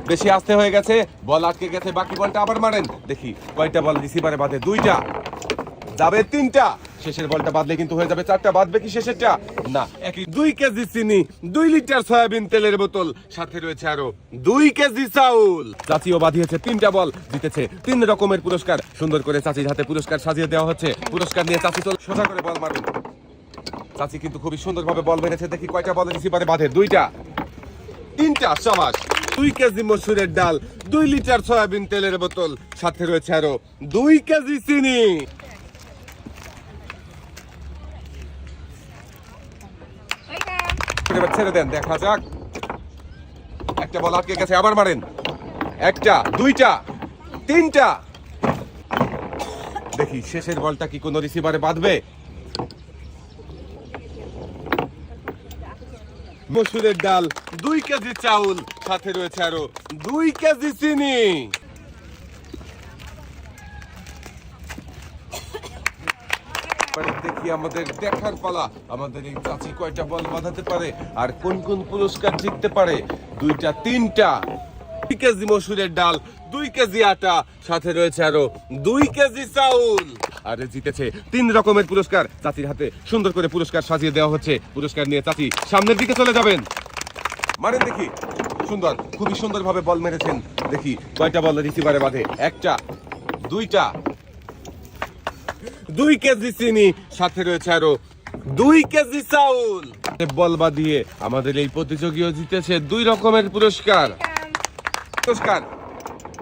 বেশি আস্তে হয়ে গেছে, বল আটকে গেছে, বাকি বলটা আবার মারেন, দেখি কয়টা বল রিসিভারে বাঁধে। 2টা, যাবে 3টা, শেষের বলটা বাঁধলে কিন্তু হয়ে যাবে 4টা। বাঁধবে কি শেষেরটা? না। 2 কেজি চিনি, 2 লিটার সয়াবিন তেলের বোতল, সাথে রয়েছে আরো 2 কেজি চাউল। চাচিও বাঁধিয়েছে 3টা বল, জিতেছে 3 রকমের পুরস্কার। সুন্দর করে চাচির হাতে পুরস্কার সাজিয়ে দেওয়া হচ্ছে। পুরস্কার নিয়ে চাচি তো সোজা করে বল মারুন। চাচি কিন্তু খুবই সুন্দরভাবে বল মেরেছে, দেখি কয়টা বল রিসিভারে বাঁধে। 2টা, 3টা, শাবাশ। 2 কেজি মসুরের ডাল, 2 লিটার সয়াবিন তেলের বোতল, সাথে রয়েছে আরো 2 কেজি চিনি। এবার ছেড়ে দেন, দেখা যাক। একটা বল আটকে গেছে, আবার মারেন। 1টা, 2টা, 3টা, দেখি শেষের বলটা কি কোনো রিসিভারে বাঁধবে। মসুরের ডাল, 2 কেজি চাউল, সাথে রয়েছে আরো 2 কেজি চিনি। দেখি আমাদের দেখার পালা, আমাদের এই চাচি কয়টা বল বাঁধাতে পারে আর কোন কোন পুরস্কার জিততে পারে। 2টা, 3টা, 2 কেজি মসুরের ডাল, 2 কেজি আটা, সাথে রয়েছে আরো 2 কেজি চাউল। আর জিতেছে 3 রকমের পুরস্কার। চাচির হাতে সুন্দর করে পুরস্কার সাজিয়ে দেওয়া হচ্ছে। পুরস্কার নিয়ে চাচি সামনের দিকে চলে যাবেন। মারেন দেখি, সুন্দর, খুবই সুন্দর ভাবে বল মেরেছেন। দেখি কয়টা বল রিসিভারে বাঁধে। 1টা, 2টা, 2 কেজি চিনি, সাথে রয়েছে আরো 2 কেজি চাউল। বল বাঁধিয়ে আমাদের এই প্রতিযোগীও জিতেছে 2 রকমের পুরস্কার। পুরস্কার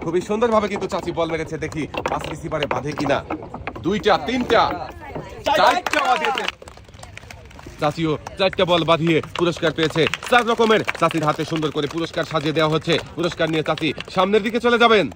খুবই সুন্দর ভাবে কিন্তু চাচি বল মেরেছে, দেখি পাঁচ রিসিভারে বাঁধে কিনা। 2টা, 3টা, 4টা বাঁধিয়েছে। চাচিও 4টা বল বাঁধিয়ে পুরস্কার পেয়েছে 4 রকমের। চাচির হাতে সুন্দর করে পুরস্কার সাজিয়ে দেওয়া হচ্ছে। পুরস্কার নিয়ে চাচি সামনের দিকে চলে যাবেন।